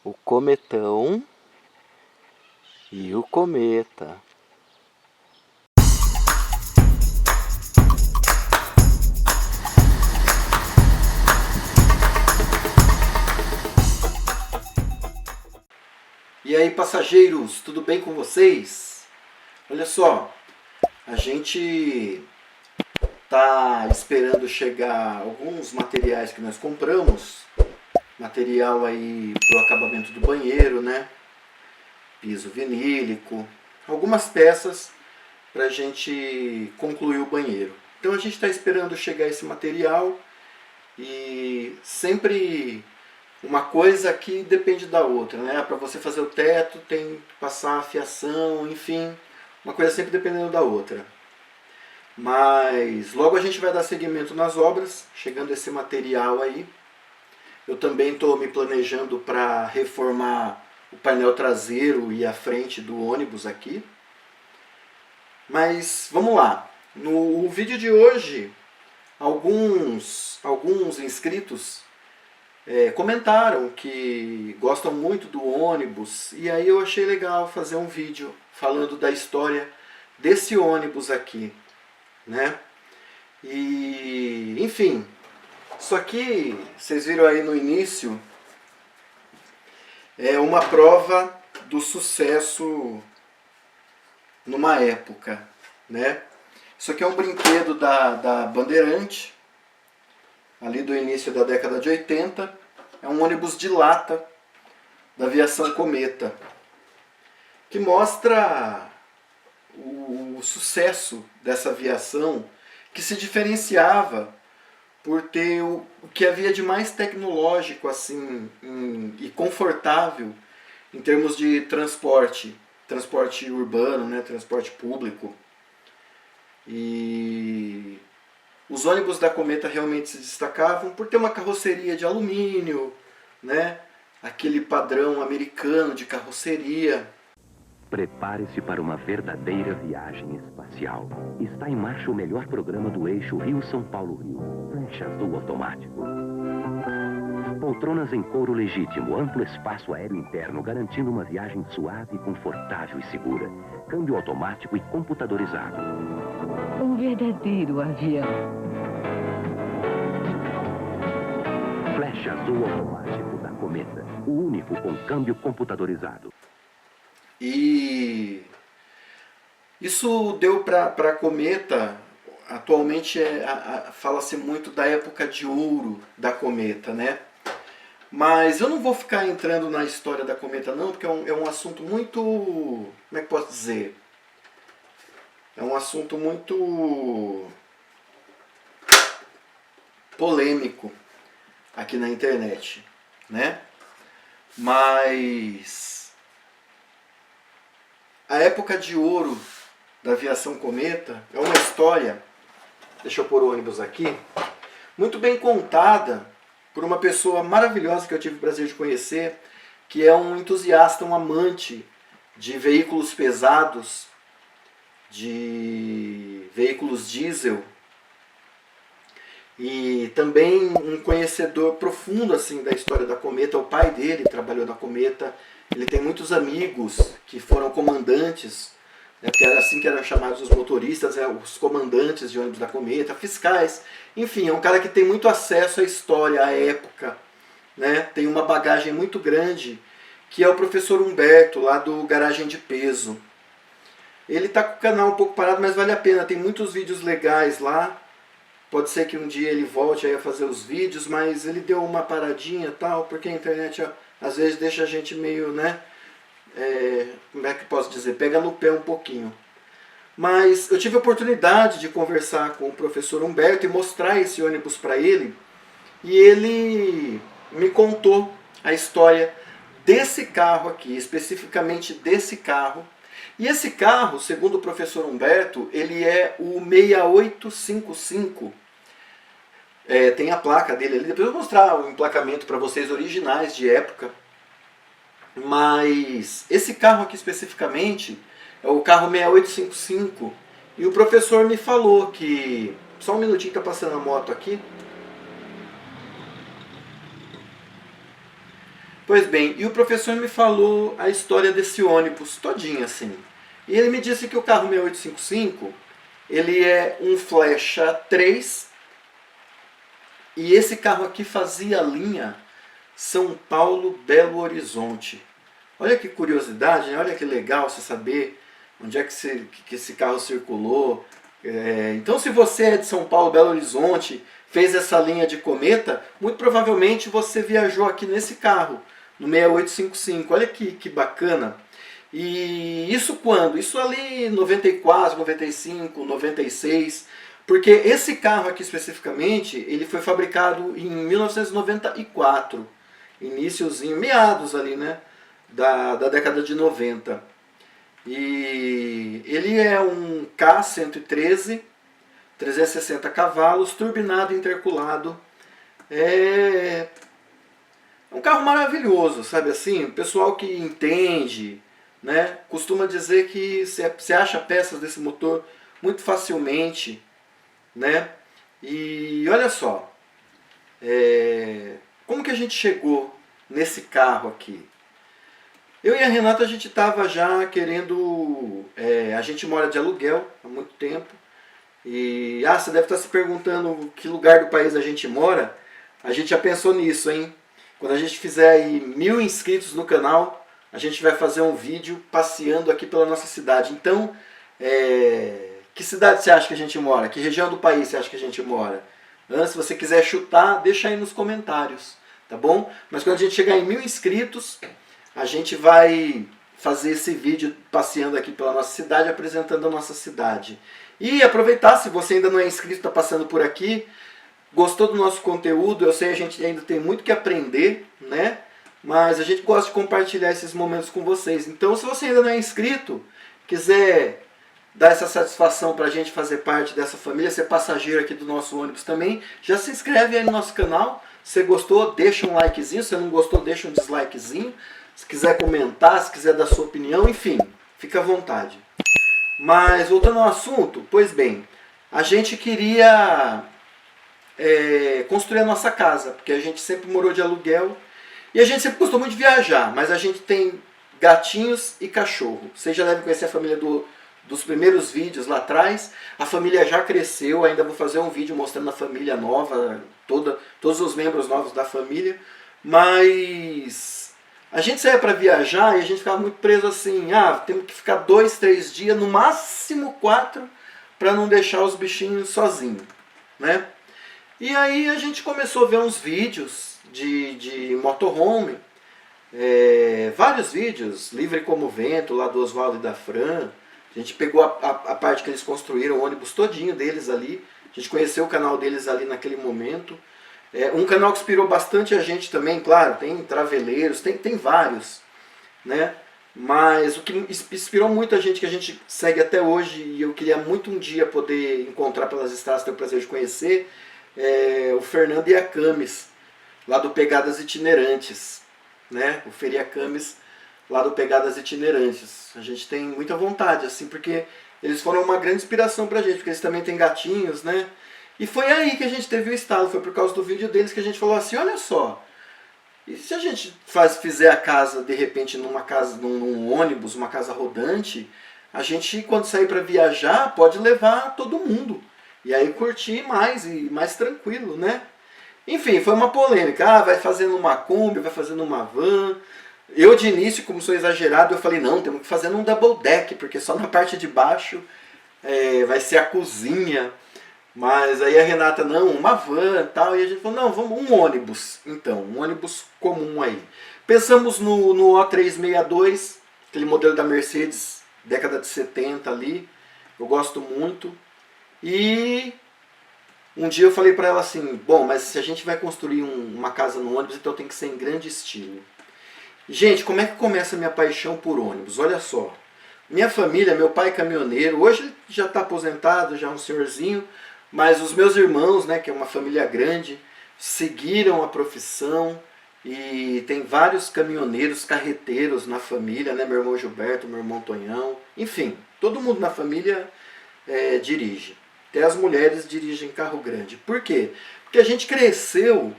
o cometão e o cometa. E aí, passageiros, tudo bem com vocês? Olha só, a gente tá esperando chegar alguns materiais que nós compramos, material aí pro acabamento do banheiro, né? Piso vinílico, algumas peças pra gente concluir o banheiro. Então a gente está esperando chegar esse material e sempre uma coisa que depende da outra, né? Para você fazer o teto tem que passar a fiação, enfim, uma coisa sempre dependendo da outra. Mas logo a gente vai dar seguimento nas obras, chegando esse material aí. Eu também estou me planejando para reformar o painel traseiro e a frente do ônibus aqui. Mas vamos lá. No vídeo de hoje, alguns inscritos comentaram que gostam muito do ônibus, e aí eu achei legal fazer um vídeo falando da história desse ônibus aqui, né? E enfim, isso aqui vocês viram aí no início, é uma prova do sucesso numa época, né? Isso aqui é um brinquedo da Bandeirante, ali do início da década de 80. É um ônibus de lata da aviação Cometa, que mostra o sucesso dessa aviação, que se diferenciava por ter o que havia de mais tecnológico assim, e confortável em termos de transporte urbano, né, transporte público. E os ônibus da Cometa realmente se destacavam por ter uma carroceria de alumínio, né? Aquele padrão americano de carroceria. Prepare-se para uma verdadeira viagem espacial. Está em marcha o melhor programa do eixo Rio-São Paulo-Rio. Flecha Azul automático. Poltronas em couro legítimo, amplo espaço aéreo interno, garantindo uma viagem suave, confortável e segura. Câmbio automático e computadorizado. Um verdadeiro avião. Flecha Azul automático da Cometa. O único com câmbio computadorizado. E isso deu para a Cometa, atualmente fala-se muito da época de ouro da Cometa, né? Mas eu não vou ficar entrando na história da Cometa não, porque é um assunto muito, como é que posso dizer? É um assunto muito polêmico aqui na internet, né? Mas a época de ouro da aviação Cometa é uma história, deixa eu pôr o ônibus aqui, muito bem contada por uma pessoa maravilhosa que eu tive o prazer de conhecer, que é um entusiasta, um amante de veículos pesados, de veículos diesel, e também um conhecedor profundo assim da história da Cometa. O pai dele trabalhou na Cometa, ele tem muitos amigos que foram comandantes, né, porque era assim que eram chamados os motoristas, os comandantes de ônibus da Cometa, fiscais, enfim, é um cara que tem muito acesso à história, à época, né, tem uma bagagem muito grande, que é o professor Humberto, lá do Garagem de Peso. Ele está com o canal um pouco parado, mas vale a pena, tem muitos vídeos legais lá. Pode ser que um dia ele volte aí a fazer os vídeos, mas ele deu uma paradinha e tal, porque a internet às vezes deixa a gente meio, né, como é que posso dizer, pega no pé um pouquinho. Mas eu tive a oportunidade de conversar com o professor Humberto e mostrar esse ônibus para ele, e ele me contou a história desse carro aqui, especificamente desse carro. E esse carro, segundo o professor Humberto, ele é o 6855. Tem a placa dele ali, depois eu vou mostrar o emplacamento para vocês, originais de época. Mas esse carro aqui especificamente é o carro 6855. E o professor me falou que... Só um minutinho que está passando a moto aqui. O Pois bem, e o professor me falou a história desse ônibus todinha assim. E ele me disse que o carro 6855, ele é um Flecha 3, e esse carro aqui fazia a linha São Paulo-Belo Horizonte. Olha que curiosidade, né? Olha que legal você saber onde é que esse carro circulou. Então, se você é de São Paulo, Belo Horizonte, fez essa linha de cometa, muito provavelmente você viajou aqui nesse carro, no 6855. Olha que bacana. E isso quando? Isso ali em 94, 95, 96. Porque esse carro aqui especificamente, ele foi fabricado em 1994. Iniciozinho, meados ali, né? Da década de 90. E ele é um K113, 360 cavalos, turbinado interculado. É um carro maravilhoso, sabe assim? O pessoal que entende, né, costuma dizer que você acha peças desse motor muito facilmente, né? E olha só, como que a gente chegou nesse carro aqui? Eu e a Renata, a gente estava já querendo... a gente mora de aluguel há muito tempo. E você deve estar se perguntando que lugar do país a gente mora. A gente já pensou nisso, hein? Quando a gente fizer aí 1000 inscritos no canal, a gente vai fazer um vídeo passeando aqui pela nossa cidade. Então, que cidade você acha que a gente mora? Que região do país você acha que a gente mora? Se você quiser chutar, deixa aí nos comentários, tá bom? Mas quando a gente chegar em 1000 inscritos... a gente vai fazer esse vídeo passeando aqui pela nossa cidade, apresentando a nossa cidade. E aproveitar, se você ainda não é inscrito, está passando por aqui, gostou do nosso conteúdo, eu sei a gente ainda tem muito que aprender, né? Mas a gente gosta de compartilhar esses momentos com vocês. Então, se você ainda não é inscrito, quiser dar essa satisfação para a gente fazer parte dessa família, ser passageiro aqui do nosso ônibus também, já se inscreve aí no nosso canal. Se gostou, deixa um likezinho, se não gostou, deixa um dislikezinho. Se quiser comentar, se quiser dar sua opinião, enfim, fica à vontade. Mas voltando ao assunto, pois bem, a gente queria construir a nossa casa, porque a gente sempre morou de aluguel e a gente sempre gostou muito de viajar, mas a gente tem gatinhos e cachorro. Vocês já devem conhecer a família dos primeiros vídeos lá atrás. A família já cresceu, ainda vou fazer um vídeo mostrando a família nova, todos os membros novos da família, mas... a gente saía para viajar e a gente ficava muito preso assim, temos que ficar 2, 3 dias, no máximo 4, para não deixar os bichinhos sozinhos, né? E aí a gente começou a ver uns vídeos de motorhome, vários vídeos, Livre como Vento, lá do Oswaldo e da Fran. A gente pegou a parte que eles construíram, o ônibus todinho deles ali, a gente conheceu o canal deles ali naquele momento. Um canal que inspirou bastante a gente também, claro, tem Traveleiros, tem vários, né? Mas o que inspirou muito a gente, que a gente segue até hoje, e eu queria muito um dia poder encontrar pelas estradas, ter o prazer de conhecer, o Fernando e a Camis, lá do Pegadas Itinerantes, né? O Fer e a Camis, lá do Pegadas Itinerantes. A gente tem muita vontade, assim, porque eles foram uma grande inspiração pra gente, porque eles também têm gatinhos, né? E foi aí que a gente teve o estalo, foi por causa do vídeo deles que a gente falou assim, olha só, e se a gente fizer a casa, de repente, num ônibus, uma casa rodante, a gente, quando sair para viajar, pode levar todo mundo. E aí curtir mais, e mais tranquilo, né? Enfim, foi uma polêmica. Vai fazer numa Kombi, vai fazer numa van. Eu, de início, como sou exagerado, eu falei, não, temos que fazer num double deck, porque só na parte de baixo vai ser a cozinha. Mas aí a Renata, não, uma van e tal, e a gente falou, não, vamos um ônibus, então, um ônibus comum aí. Pensamos no O362, aquele modelo da Mercedes, década de 70 ali, eu gosto muito. E um dia eu falei para ela assim, bom, mas se a gente vai construir uma casa no ônibus, então tem que ser em grande estilo. Gente, como é que começa a minha paixão por ônibus? Olha só, minha família, meu pai é caminhoneiro, hoje ele já está aposentado, já é um senhorzinho, mas os meus irmãos, né, que é uma família grande, seguiram a profissão e tem vários caminhoneiros, carreteiros na família, né, meu irmão Gilberto, meu irmão Tonhão, enfim, todo mundo na família dirige. Até as mulheres dirigem carro grande. Por quê? Porque a gente cresceu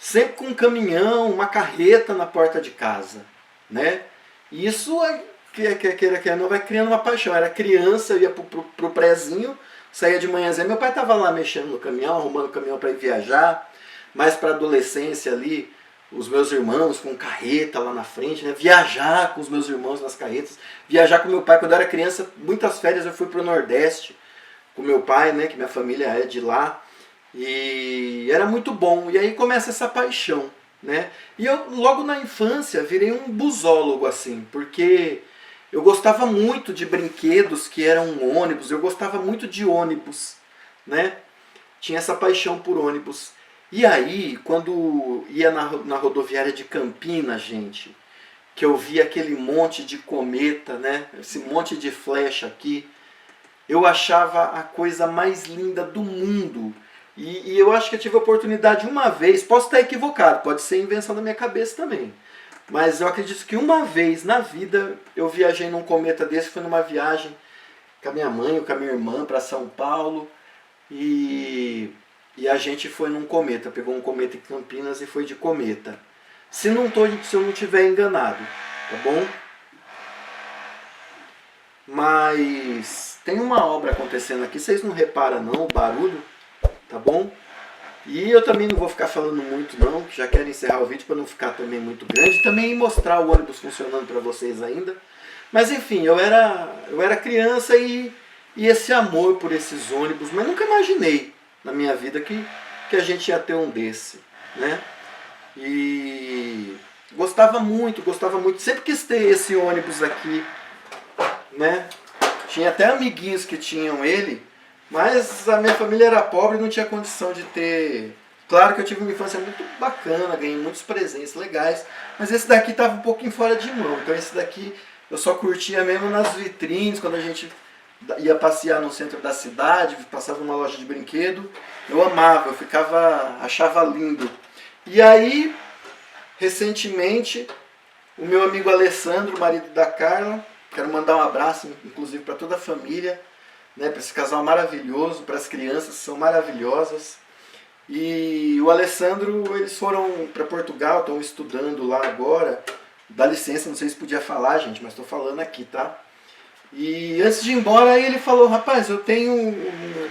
sempre com um caminhão, uma carreta na porta de casa, né? E isso, queira não, vai criando uma paixão. Eu era criança, eu ia pro prézinho, saía de manhãzinha, meu pai estava lá mexendo no caminhão, arrumando o caminhão para ir viajar, mais para adolescência ali, os meus irmãos com carreta lá na frente, né? Viajar com os meus irmãos nas carretas, viajar com meu pai. Quando eu era criança, muitas férias eu fui pro Nordeste com meu pai, né? Que minha família é de lá. E era muito bom. E aí começa essa paixão, né? E eu, logo na infância, virei um busólogo, assim, porque eu gostava muito de brinquedos que eram ônibus, eu gostava muito de ônibus, né? Tinha essa paixão por ônibus. E aí, quando ia na rodoviária de Campinas, gente, que eu via aquele monte de cometa, né? Esse monte de flecha aqui, eu achava a coisa mais linda do mundo. E eu acho que eu tive a oportunidade uma vez, posso estar equivocado, pode ser invenção da minha cabeça também, mas eu acredito que uma vez na vida eu viajei num cometa desse, foi numa viagem com a minha mãe ou com a minha irmã para São Paulo, e a gente foi num cometa, pegou um cometa em Campinas e foi de cometa. Se eu não estiver enganado, tá bom? Mas tem uma obra acontecendo aqui, vocês não reparam não, o barulho, tá bom? E eu também não vou ficar falando muito não, que já quero encerrar o vídeo para não ficar também muito grande, também mostrar o ônibus funcionando para vocês ainda. Mas enfim, eu era criança e esse amor por esses ônibus, mas nunca imaginei na minha vida que a gente ia ter um desse, né? E gostava muito, sempre quis ter esse ônibus aqui, né? Tinha até amiguinhos que tinham ele, mas a minha família era pobre e não tinha condição de ter. Claro que eu tive uma infância muito bacana, ganhei muitos presentes legais, mas esse daqui estava um pouquinho fora de mão, então esse daqui eu só curtia mesmo nas vitrines, quando a gente ia passear no centro da cidade, passava numa loja de brinquedo, eu amava, achava lindo. E aí, recentemente, o meu amigo Alessandro, marido da Carla, quero mandar um abraço, inclusive, para toda a família, né, para esse casal maravilhoso, para as crianças que são maravilhosas. E o Alessandro, eles foram para Portugal, estão estudando lá agora. Dá licença, não sei se podia falar, gente, mas estou falando aqui, tá? E antes de ir embora, ele falou, rapaz, eu tenho,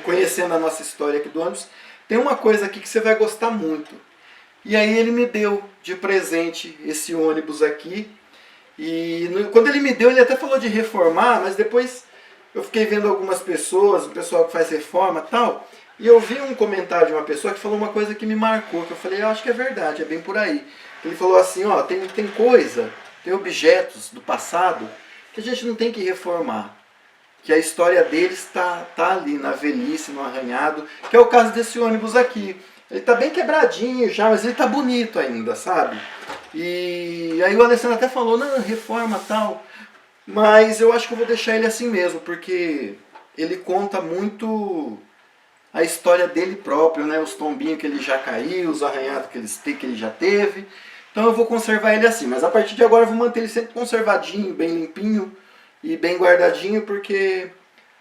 conhecendo a nossa história aqui do ônibus, tem uma coisa aqui que você vai gostar muito. E aí ele me deu de presente esse ônibus aqui. E quando ele me deu, ele até falou de reformar, mas depois eu fiquei vendo algumas pessoas, o pessoal que faz reforma e tal, e eu vi um comentário de uma pessoa que falou uma coisa que me marcou, que eu falei, eu acho que é verdade, é bem por aí. Ele falou assim, ó, tem objetos do passado que a gente não tem que reformar, que a história deles tá ali, na velhice, no arranhado, que é o caso desse ônibus aqui. Ele tá bem quebradinho já, mas ele tá bonito ainda, sabe? E aí o Alessandro até falou, não, reforma tal, mas eu acho que eu vou deixar ele assim mesmo, porque ele conta muito a história dele próprio, né? Os tombinhos que ele já caiu, os arranhados que ele já teve. Então eu vou conservar ele assim, mas a partir de agora eu vou manter ele sempre conservadinho, bem limpinho e bem guardadinho, porque,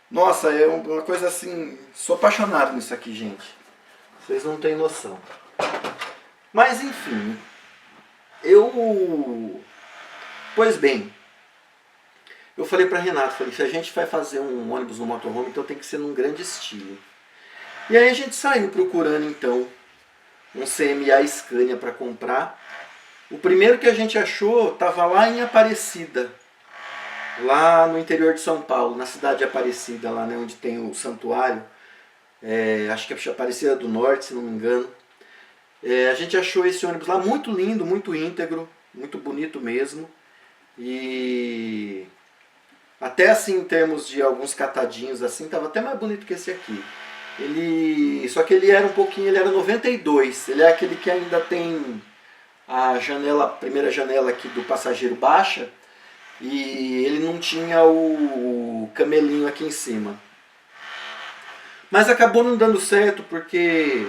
nossa, é uma coisa assim, sou apaixonado nisso aqui, gente. Vocês não têm noção. Mas enfim, pois bem, eu falei para Renato, falei, se a gente vai fazer um ônibus no motorhome, então tem que ser num grande estilo. E aí a gente saiu procurando então um CMA Scania para comprar. O primeiro que a gente achou estava lá em Aparecida, lá no interior de São Paulo, na cidade de Aparecida, lá, né, onde tem o santuário, acho que é Aparecida do Norte, se não me engano. A gente achou esse ônibus lá muito lindo, muito íntegro, muito bonito mesmo. E até assim, em termos de alguns catadinhos assim, estava até mais bonito que esse aqui. Só que ele era um pouquinho, ele era 92, ele é aquele que ainda tem a primeira janela aqui do passageiro baixa, e ele não tinha o camelinho aqui em cima. Mas acabou não dando certo porque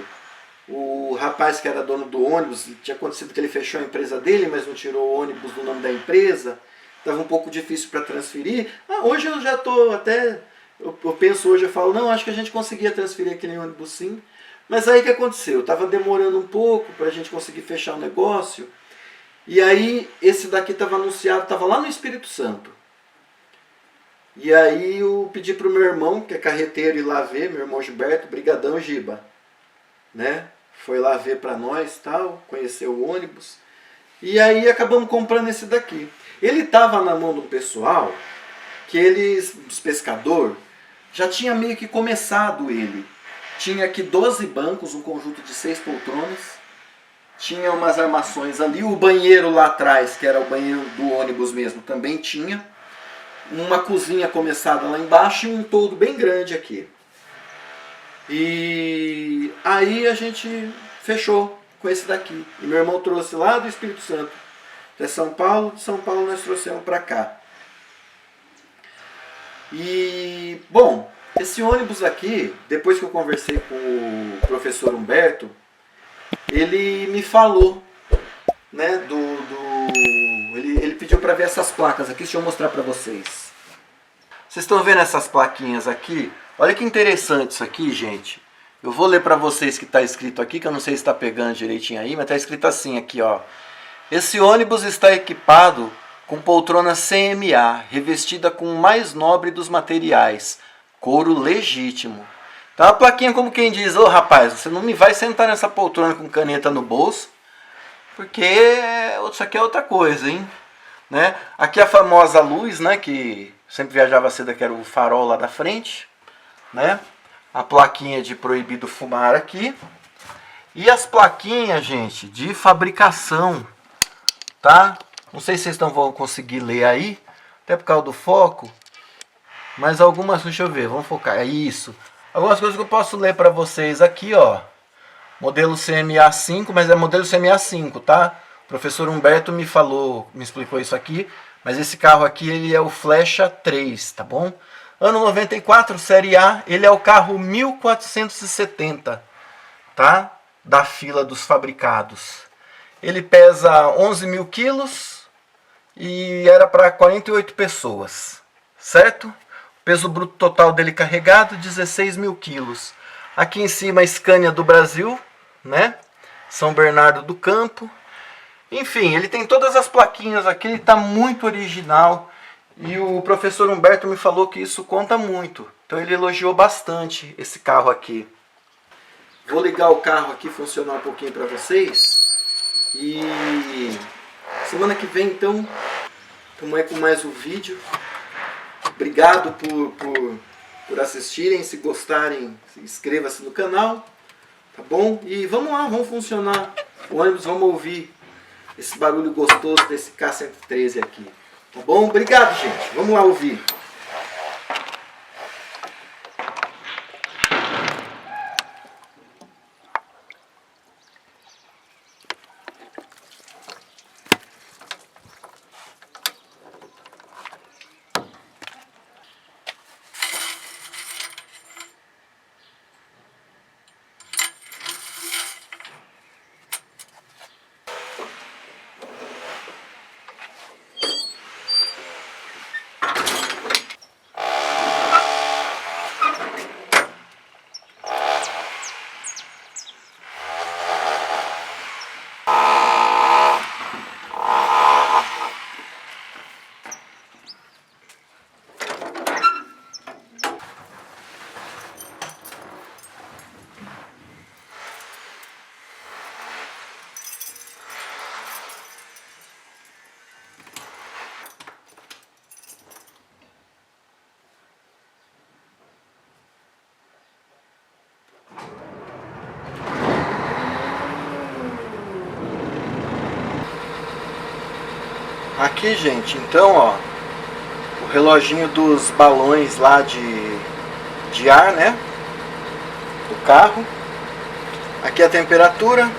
o rapaz que era dono do ônibus, tinha acontecido que ele fechou a empresa dele, mas não tirou o ônibus do nome da empresa, estava um pouco difícil para transferir. Hoje eu já estou até, eu penso hoje, eu falo, não, acho que a gente conseguia transferir aquele ônibus sim, Mas aí o que aconteceu? Estava demorando um pouco para a gente conseguir fechar o negócio. E aí esse daqui estava anunciado, estava lá no Espírito Santo. E aí eu pedi para o meu irmão, que é carreteiro, ir lá ver, meu irmão Gilberto, brigadão Giba. Né? Foi lá ver para nós, tal, conheceu o ônibus. E aí acabamos comprando esse daqui. Ele estava na mão do pessoal, que eles, os pescadores, já tinha meio que começado ele. Tinha aqui 12 bancos, um conjunto de 6 poltronas. Tinha umas armações ali. O banheiro lá atrás, que era o banheiro do ônibus mesmo, também tinha. Uma cozinha começada lá embaixo e um toldo bem grande aqui. E aí a gente fechou com esse daqui. E meu irmão trouxe lá do Espírito Santo até São Paulo. De São Paulo nós trouxemos para cá. E, bom, esse ônibus aqui, depois que eu conversei com o professor Humberto, ele me falou, né, ele pediu para ver essas placas aqui. Deixa eu mostrar para vocês. Vocês estão vendo essas plaquinhas aqui? Olha que interessante isso aqui, gente. Eu vou ler para vocês que está escrito aqui, que eu não sei se está pegando direitinho aí, mas está escrito assim aqui, ó. Esse ônibus está equipado com poltrona CMA, revestida com o mais nobre dos materiais, couro legítimo. Então a plaquinha como quem diz, ô rapaz, você não me vai sentar nessa poltrona com caneta no bolso, porque isso aqui é outra coisa, hein? Né? Aqui a famosa luz, né, que sempre viajava cedo, que era o farol lá da frente, né? A plaquinha de proibido fumar aqui. E as plaquinhas, gente, de fabricação, tá? Não sei se vocês não vão conseguir ler aí, até por causa do foco. Mas algumas, deixa eu ver, vamos focar, é isso. Algumas coisas que eu posso ler para vocês aqui, ó. Modelo CMA 5, mas é modelo CMA 5, tá? O professor Humberto me explicou isso aqui. Mas esse carro aqui, ele é o Flecha 3, tá bom? Ano 94, série A, ele é o carro 1470, tá? Da fila dos fabricados. Ele pesa 11 mil quilos e era para 48 pessoas, certo? O peso bruto total dele carregado, 16 mil quilos. Aqui em cima, a Scania do Brasil, né? São Bernardo do Campo. Enfim, ele tem todas as plaquinhas aqui, ele está muito original. E o professor Humberto me falou que isso conta muito. Então ele elogiou bastante esse carro aqui. Vou ligar o carro aqui, funcionar um pouquinho para vocês. E semana que vem, então, estamos aí com mais um vídeo. Obrigado por assistirem. Se gostarem, inscreva-se no canal. Tá bom? E vamos lá, vamos funcionar o ônibus, vamos ouvir esse barulho gostoso desse K113 aqui. Tá bom? Obrigado, gente. Vamos lá ouvir. Aqui, gente, então, ó, o reloginho dos balões lá de ar, né, do carro. Aqui a temperatura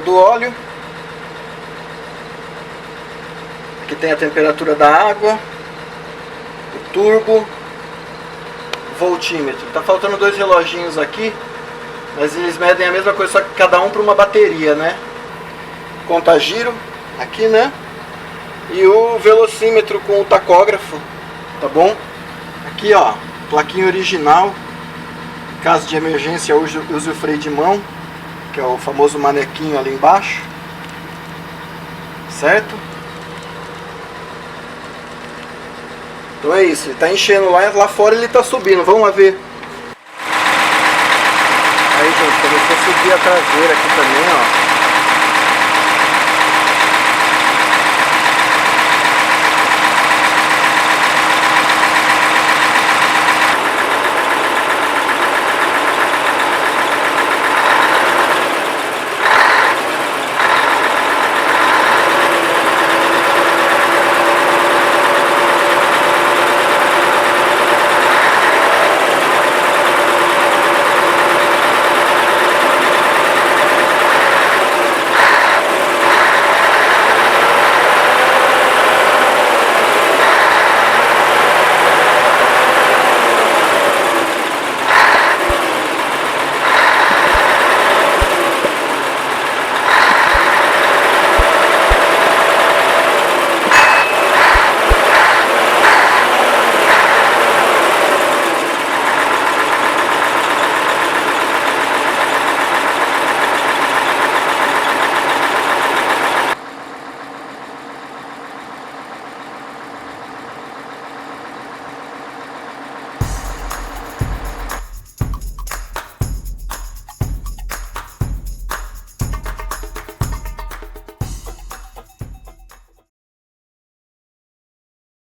do óleo. Aqui tem a temperatura da água, o turbo, o voltímetro. Tá faltando dois reloginhos aqui, mas eles medem a mesma coisa, só que cada um para uma bateria, né. Conta-giro aqui, né? E o velocímetro com o tacógrafo, tá bom? Aqui, ó, plaquinha original. Caso de emergência, use o freio de mão, que é o famoso manequinho ali embaixo. Certo? Então é isso, ele está enchendo lá fora, ele está subindo, vamos lá ver. Aí, gente, começou a subir a traseira aqui também, ó.